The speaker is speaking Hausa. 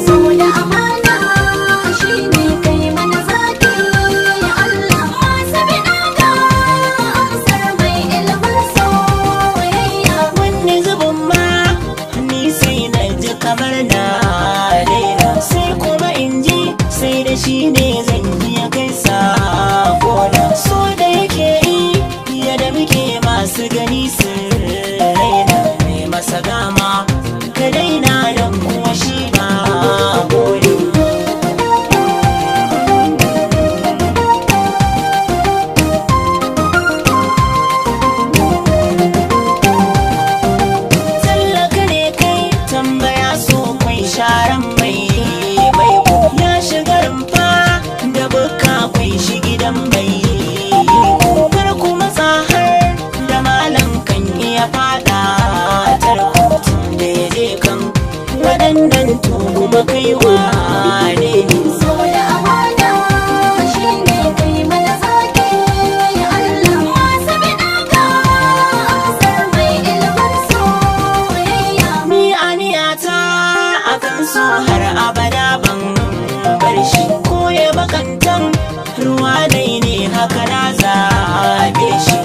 so da amana shine kai mana zaki Allah masu bidaka amsar mai ilimin soyayya. Wani zubin ma ni sai na ji kamar na daina, sai kuma in ji sai da shi ne zan iya kai sako da so da yake yi yadda muke masu gani sun raina mai masa gama ka daina don kuwa shi na gode. Tallaka ne kai tambaya so kwai sharan mai baiko ya shiga rumfa da buka kwai shi gidan mai kar kuma tsahar da malam kan iya fada tarkotun da ya je kan waɗannan to kuma kaiwa ne So da amana shine kai mana zaki Allah masu bidaka amsar mai ilimin soyayya. ni aniyata akan so har abada ban bar shi ko ya bakantan ruwa dai ne haka na zabe shi